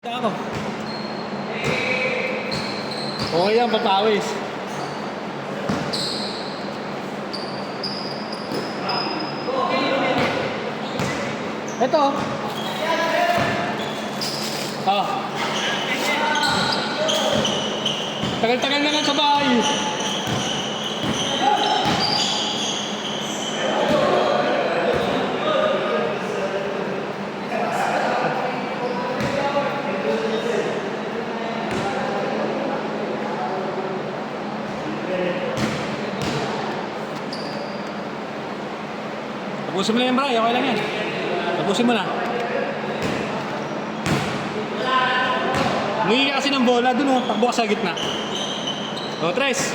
Ako. Okay yan, papawis. Ito. Oh. Tagal-tagal na lang sa bahay. Tapusin mo na yan, Bray. Okay lang yan. Tapusin mo na. Mungi ka kasi ng bola dun, oh. Takbo ka sa gitna. O, tres.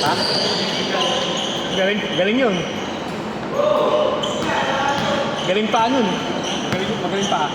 Ha? Galing, galing yun. Galing pa nun. Magaling pa.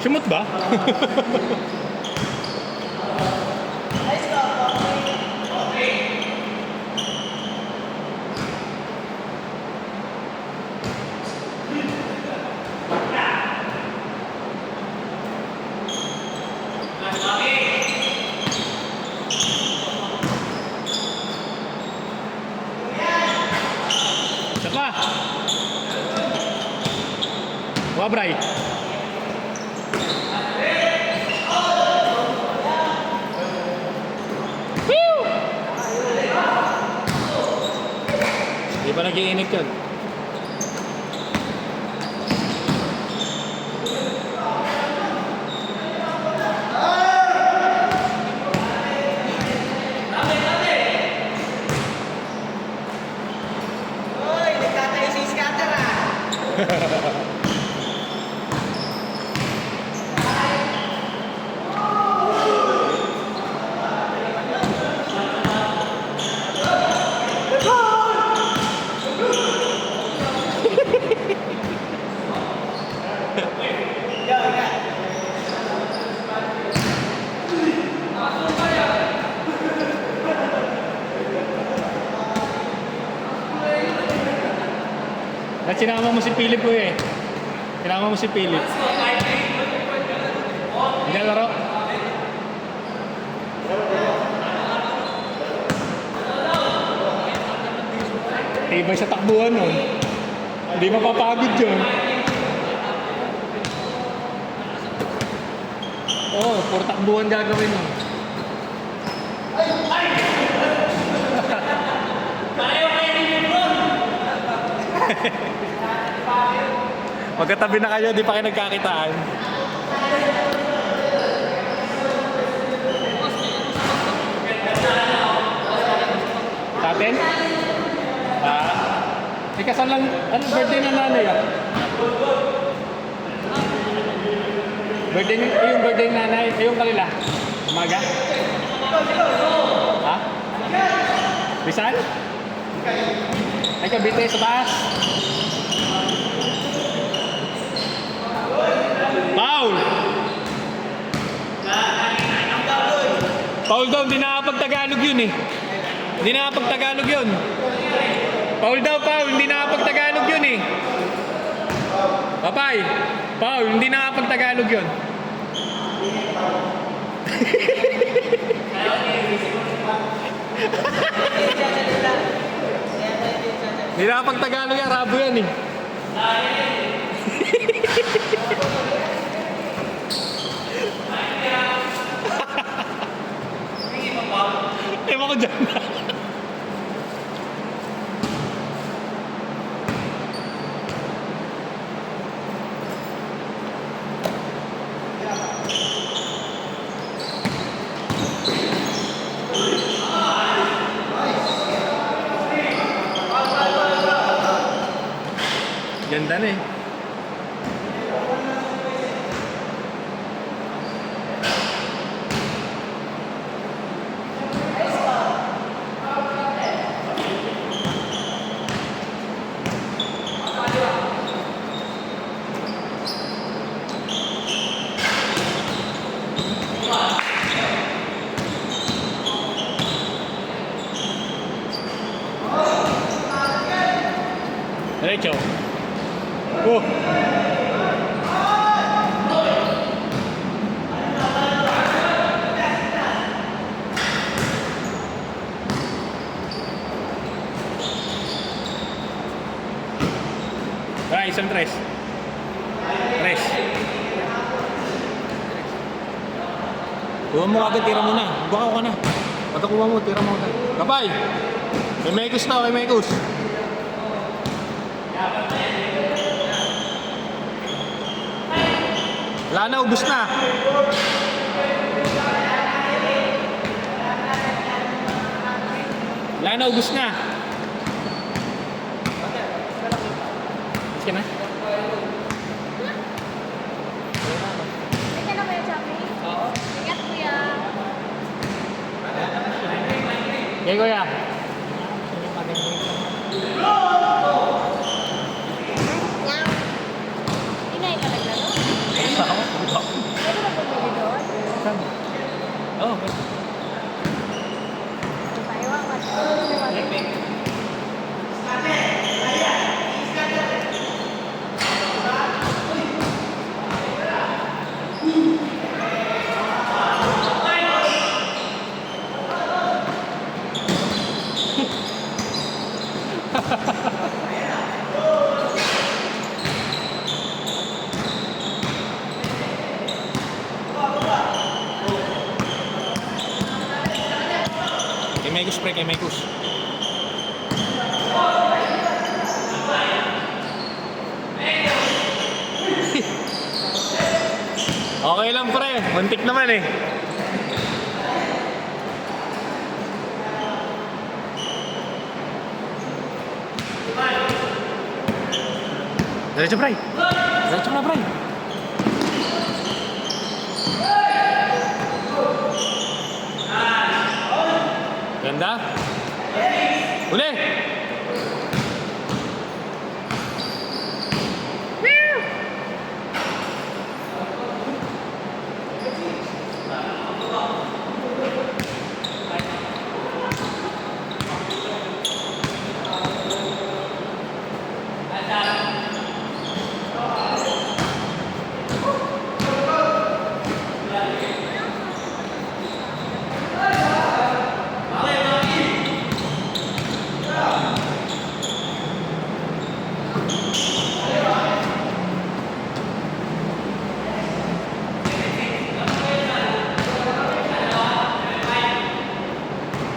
Sumot ba? Sapa. Wabray. Di ba nag-iinit yun? Hoy, nagtatayo si scatter ah! At sinama mo si Philip ko eh. Sinama mo si Philip. Hindi na laro. Tibay sa takbuhan nun. Hindi mapapagod yun. Oo, puro takbuhan gagawin nun. Magkatabi na kayo, di pa kayo nagkakitaan. Sa atin? Kasal lang, ano, birthday na nanay ah? Birthday, yung birthday na nanay, yung kanila? Umaga? Ha? Rizal? Ay, Cavite sa taas. Paul! Paul daw, hindi nakapag-Tagalog yun eh. Hindi nakapag-Tagalog yun. Paul daw, Paul, hindi nakapag-Tagalog yun eh. Papay, Paul, hindi nakapag-Tagalog yun. Hindi nakapag-Tagalog yan, Rabo yan eh. ganda na eh. Derecho. Isang tres. Tres. Kuha mo agad, tira mo na. Baka ka na. Patakuha mo, tira mo agad. Kapay! May Mekos na, may Mekos. Wala na, ubus na. Wala na, ubus na. Ubus ka na? Hindi ka na kuya, Chami? Oo. Ingat kuya. Okay, kuya. Inay ka naglaro? Pwede ba bumili doon? Oo. Tayo ka. Kay Mekos, pre, kay Mekos. Okay lang, pre. Muntik naman eh. Diretso, pre. Diretso na, pre. Ganda. Uli.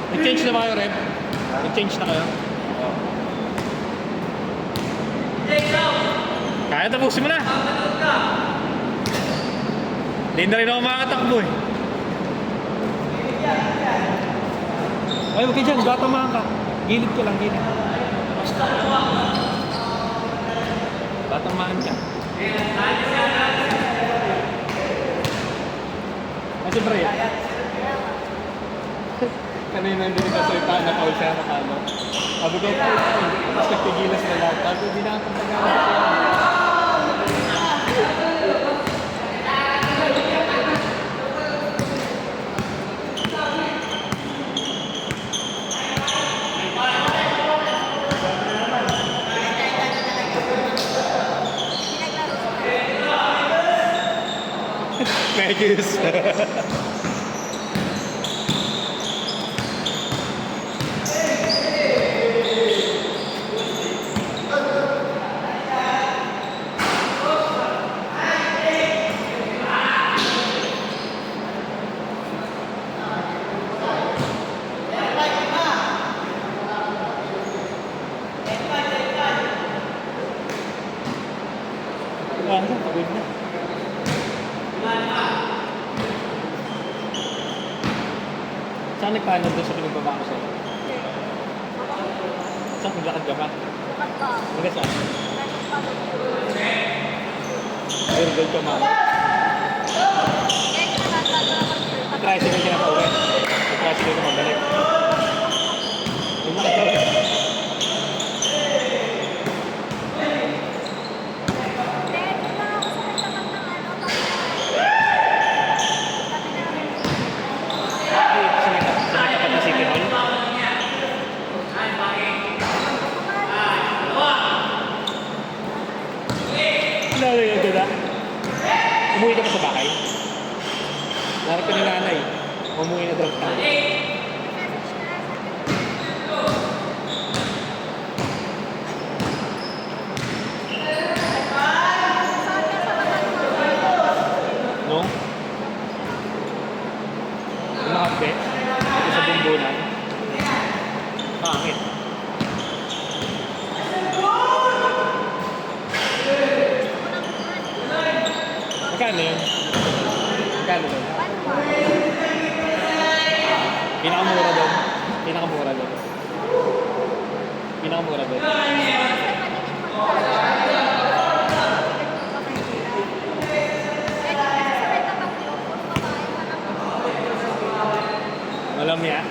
Nag-change na ba kayo, Rep? Nag-change na kayo? Kaya tapusin mo na. Hindi na rin ako makakatakbo eh. Ay, huwag kayo dyan. Gatamaan ka. Gilid ko lang, gilid. Gatamaan ka. Kasi pre, kanina hindi ka salita na call siya na ano. Sabi ko, tapos nagtigilas na lahat. Sabi ko, hindi na akong tagamit ko yan. Megis. Pagod na. Saan nagpaano doon sa pinagbaba ko sa'yo? Saan maglakad ka pa? Bukat pa ako. Hanggang saan? Naging pagod ko. Virgil ka mama. Kaya kinakanta ko naman yun. Tricycle ka na pa uwi. Tricycle ka pabalik. Yung mga tao. Hindi, doon lang ako sa may tapat ng ano. Tabi namin. Ay, sa may tapat na City Hall. Lalo yun doon ah. Umuwi ka pa sa bahay? Narap ka ni nanay. Umuwi na drug tayo. No? Yung nakakbe? Ito sa bumbunan. Pangit. Magkano yun? Magkano doon? Pinakamura doon. Pinakamura doon. Pinakamura doon. Walang ya?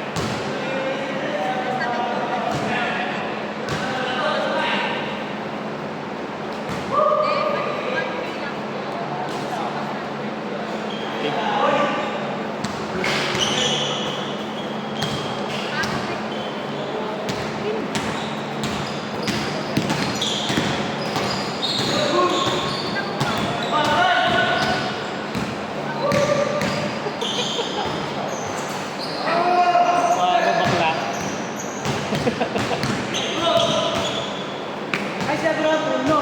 Ano bakla? Ay, siya bro, no.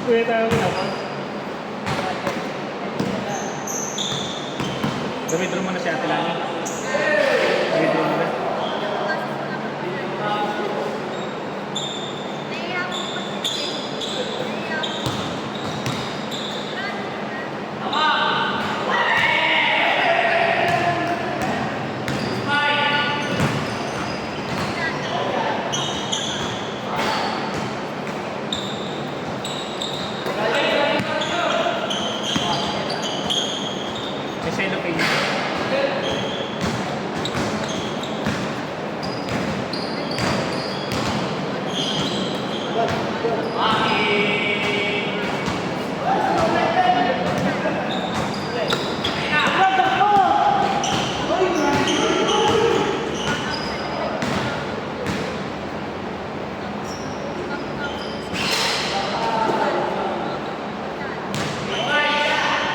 Kuya tayo na. Gamitin mo na si Ate Lani. Gamitin mo na. Kasi ano kayo?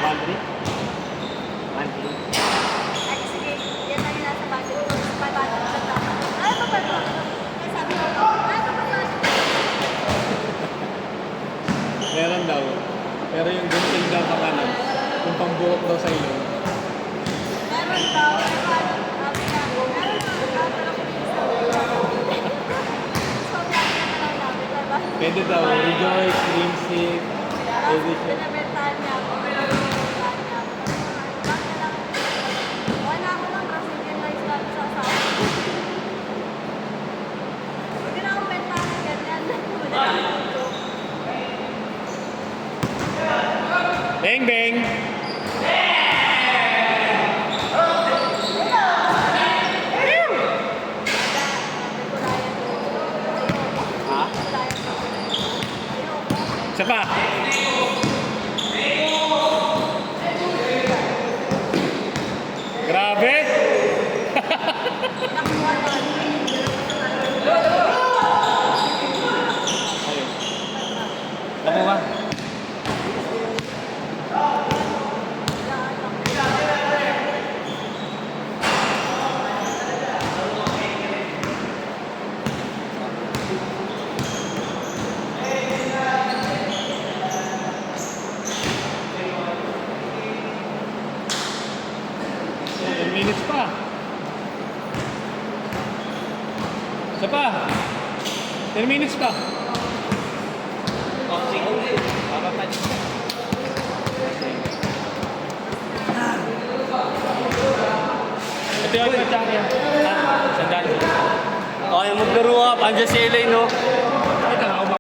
Laundry? Laundry? Ay, sige. Yan lang yung nasa budget ko. 500 sa tama. Ay, pa ba ito? Ay, sabi ko, ay, pa ba ito? Meron daw. Pero yung gunting daw sa kanan, yung pambuhok daw sa ilong. Meron daw. Ay, paano? Sabi niya, meron daw. Pero ako din sa So, lagi na lang namin. Diba? Pwede daw, Rejoice, Dreamsick, Edition. Binabentahan niya ako. Binabentahan niya ako. Bakit na lang? Wala ko lang kasi yun lang yung sabi sa asawa. Hindi na akong bentahan ganyan. Wala na akong joke. Grabe! Nakuha ko. Ayun. Nakuha. Ten minutes pa. Isa pa. 10 minutes pa. Ito yung champion. Sandali. Okay, maglaro ka. Andiyan si Elaine, no?